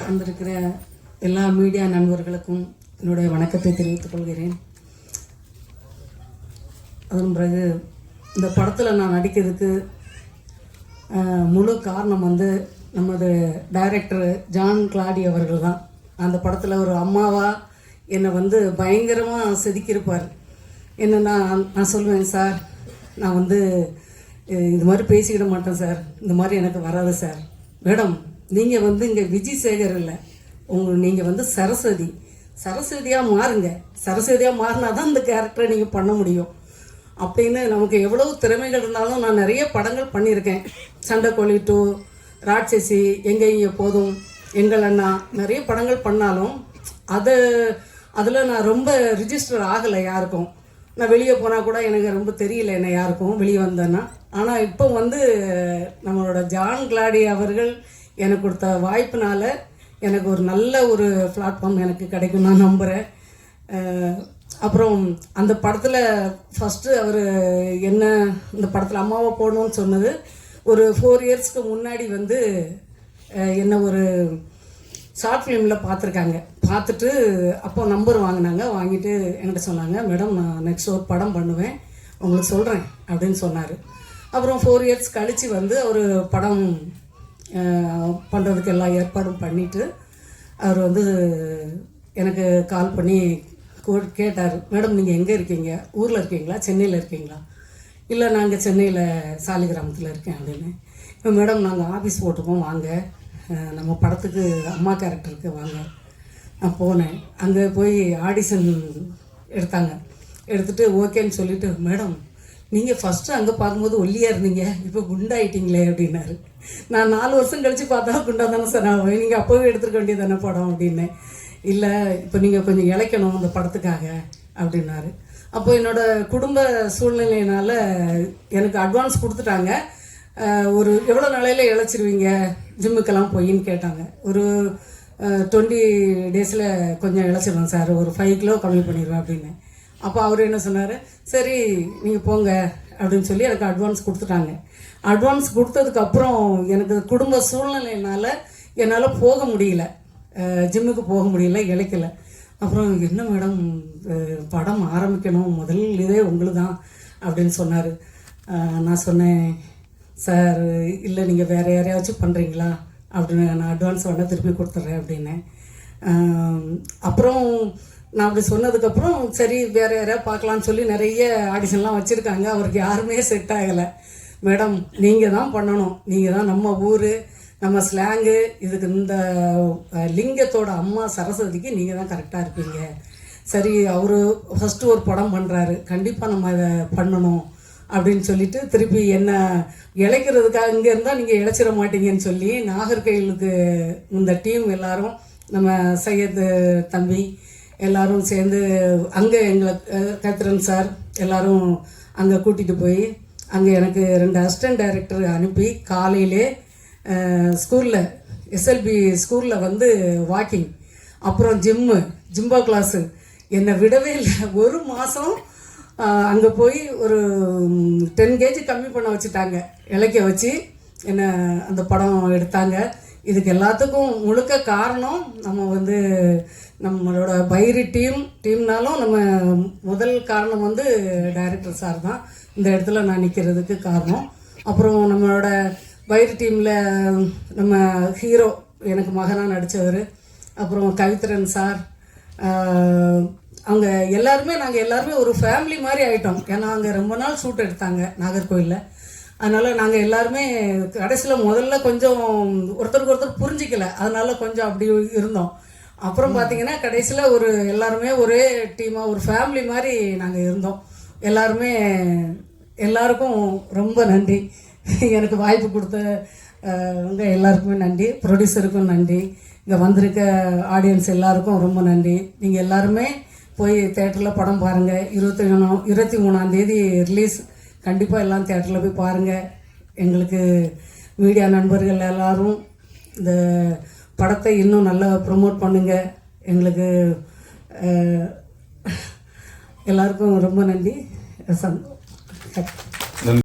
வந்திருக்கிற எல்லா மீடியா நண்பர்களுக்கும் என்னுடைய வணக்கத்தை தெரிவித்துக் கொள்கிறேன். அதன் பிறகு இந்த படத்தில் நான் நடிக்கிறதுக்கு முழு காரணம் நமது டைரக்டர் ஜான் கிளாடி அவர்கள் தான். அந்த படத்தில் ஒரு அம்மாவாக என்னை பயங்கரமாக செதுக்கியிருப்பார். என்னென்னா நான் சொல்லுவேன், சார் நான் இது மாதிரி பேசிக்கிட மாட்டேன் சார், இந்த மாதிரி எனக்கு வராது சார். மேடம் நீங்கள் இங்கே விஜய் சேகர் இல்லை, நீங்கள் சரஸ்வதியாக மாறுங்க, சரஸ்வதியாக மாறினா தான் இந்த கேரக்டரை நீங்கள் பண்ண முடியும் அப்படின்னு. நமக்கு எவ்வளவு திறமைகள் இருந்தாலும் நான் நிறைய படங்கள் பண்ணியிருக்கேன். சண்டைக்கோழி 2, ராட்சசி, எங்கே போதும், எங்கள் அண்ணா, நிறைய படங்கள் பண்ணாலும் அதில் நான் ரொம்ப ரிஜிஸ்டர் ஆகலை யாருக்கும். நான் வெளியே போனால் கூட எனக்கு ரொம்ப தெரியல என்ன யாருக்கும் வெளியே வந்தேன்னா. ஆனால் இப்போ நம்மளோட ஜான் கிளாடி அவர்கள் எனக்கு கொடுத்த வாய்ப்பினால எனக்கு ஒரு நல்ல ஒரு பிளாட்ஃபார்ம் எனக்கு கிடைக்கும் நான் நம்புகிறேன். அப்புறம் அந்த படத்தில் ஃபஸ்ட்டு அவர் என்ன இந்த படத்தில் அம்மாவை போடணும்னு சொன்னது ஒரு 4 இயர்ஸ்க்கு முன்னாடி என்ன ஒரு ஷார்ட் ஃபிலிமில் பார்த்துருக்காங்க. பார்த்துட்டு அப்போ நம்பர் வாங்கிட்டு என்கிட்ட சொன்னாங்க, மேடம் நான் நெக்ஸ்ட் ஒரு படம் பண்ணுவேன், உங்களுக்கு சொல்கிறேன் அப்படின்னு சொன்னார். அப்புறம் 4 இயர்ஸ் கழித்து அவர் படம் பண்ணுறதுக்கு எல்லா ஏற்பாடும் பண்ணிவிட்டு அவர் எனக்கு கால் பண்ணி கேட்டார், மேடம் நீங்கள் எங்கே இருக்கீங்க, ஊரில் இருக்கீங்களா சென்னையில் இருக்கீங்களா? இல்லை நாங்கள் சென்னையில் சாலிகிராமத்தில் இருக்கேன் அப்படின்னு. இப்போ மேடம் நாங்கள் ஆஃபீஸ் போட்டுக்கோம், வாங்க நம்ம படத்துக்கு அம்மா கேரக்டருக்கு வாங்க. நான் போனேன். அங்கே போய் ஆடிஷன் எடுத்துகிட்டு ஓகேன்னு சொல்லிவிட்டு, மேடம் நீங்கள் ஃபஸ்ட்டு அங்கே பார்க்கும்போது ஒல்லியாக இருந்தீங்க, இப்போ குண்டாயிட்டீங்களே அப்படின்னாரு. நான் 4 வருஷம் கழித்து பார்த்தா குண்டா தானே சார் ஆகும், நீங்கள் அப்போவே எடுத்துருக்க வேண்டியது தானே படம் அப்படின்னேன். இல்லை இப்போ நீங்கள் கொஞ்சம் இழைக்கணும் அந்த படத்துக்காக அப்படின்னாரு. அப்போ என்னோடய குடும்ப சூழ்நிலையினால் எனக்கு அட்வான்ஸ் கொடுத்துட்டாங்க. ஒரு எவ்வளோ நாளையில் இழைச்சிருவீங்க ஜிம்முக்கெல்லாம் போயின்னு கேட்டாங்க. ஒரு 20 டேஸில் கொஞ்சம் இழைச்சிருவேன் சார், ஒரு 5 கிலோ கம்மி பண்ணிடுவேன் அப்படின்னு. அப்போ அவர் என்ன சொன்னார், சரி நீங்கள் போங்க அப்படின்னு சொல்லி எனக்கு அட்வான்ஸ் கொடுத்துட்டாங்க. அட்வான்ஸ் கொடுத்ததுக்கப்புறம் எனக்கு குடும்ப சூழ்நிலையினால் என்னால் போக முடியல, ஜிம்முக்கு போக முடியல, இழைக்கலை. அப்புறம் என்ன மேடம் படம் ஆரம்பிக்கணும், முதல் இதே உங்களுக்கு தான் அப்படின்னு சொன்னார். நான் சொன்னேன், சார் இல்லை நீங்கள் வேறு யாரையாச்சும் பண்ணுறீங்களா அப்படின்னு, நான் அட்வான்ஸ் வேணால் திருப்பி கொடுத்துட்றேன் அப்படின்னேன். அப்புறம் நான் அப்படி சொன்னதுக்கப்புறம் சரி வேறு யாரையா பார்க்கலான்னு சொல்லி நிறைய ஆடிஷன்லாம் வச்சுருக்காங்க. அவருக்கு யாருமே செட் ஆகலை. மேடம் நீங்கள் தான் பண்ணணும், நீங்கள் தான் நம்ம ஊர் நம்ம ஸ்லாங்கு, இதுக்கு இந்த லிங்கத்தோட அம்மா சரஸ்வதிக்கு நீங்கள் தான் கரெக்டாக இருப்பீங்க. சரி அவர் ஃபஸ்ட்டு ஒரு படம் பண்ணுறாரு, கண்டிப்பாக நம்ம இதை பண்ணணும் அப்படின்னு சொல்லிட்டு திருப்பி என்ன இழைக்கிறதுக்காக இங்கே இருந்தால் நீங்கள் இழைச்சிட மாட்டீங்கன்னு சொல்லி நாகர்கோயிலுக்கு இந்த டீம் எல்லாரும் நம்ம சையத் தம்பி எல்லோரும் சேர்ந்து அங்கே எங்களை கத்திரன் சார் எல்லோரும் அங்கே கூட்டிகிட்டு போய் அங்கே எனக்கு 2 அசிஸ்டன்ட் டைரக்டர் அனுப்பி காலையிலே ஸ்கூலில் எஸ்எல்பி ஸ்கூலில் வாக்கிங், அப்புறம் ஜிம்பா கிளாஸு, என்னை விடவே இல்லை. ஒரு மாதம் அங்கே போய் ஒரு 10 kg கம்மி பண்ண வச்சுட்டாங்க, இலக்கிய வச்சு என்னை அந்த படம் எடுத்தாங்க. இதுக்கு எல்லாத்துக்கும் முழுக்க காரணம் நம்ம நம்மளோட பைரி டீம்னாலும் நம்ம முதல் காரணம் டைரக்டர் சார் தான் இந்த இடத்துல நான் நிற்கிறதுக்கு காரணம். அப்புறம் நம்மளோட பைரி டீமில் நம்ம ஹீரோ எனக்கு மகனாக நடித்தவர், அப்புறம் கவித்திரன் சார், அவங்க நாங்கள் எல்லாருமே ஒரு ஃபேமிலி மாதிரி ஆகிட்டோம். ஏன்னா அங்கே ரொம்ப நாள் ஷூட் எடுத்தாங்க நாகர்கோயிலில். அதனால் நாங்கள் எல்லாருமே கடைசியில் முதல்ல கொஞ்சம் ஒருத்தருக்கு ஒருத்தர் புரிஞ்சிக்கல, அதனால கொஞ்சம் அப்படி இருந்தோம். அப்புறம் பார்த்திங்கன்னா கடைசியில் எல்லாருமே ஒரே டீமாக ஒரு ஃபேமிலி மாதிரி நாங்கள் இருந்தோம். எல்லாருக்கும் ரொம்ப நன்றி. எனக்கு வாய்ப்பு கொடுத்த எல்லாருக்குமே நன்றி, ப்ரொடியூசருக்கும் நன்றி, இங்கே வந்திருக்க ஆடியன்ஸ் எல்லாருக்கும் ரொம்ப நன்றி. நீங்கள் எல்லாருமே போய் தேட்டரில் படம் பாருங்கள். 23ஆம் தேதி ரிலீஸ். கண்டிப்பாக எல்லாம் தேட்டரில் போய் பாருங்கள். எங்களுக்கு மீடியா நண்பர்கள் எல்லோரும் இந்த படத்தை இன்னும் நல்லா ப்ரொமோட் பண்ணுங்கள். எங்களுக்கு எல்லாருக்கும் ரொம்ப நன்றி.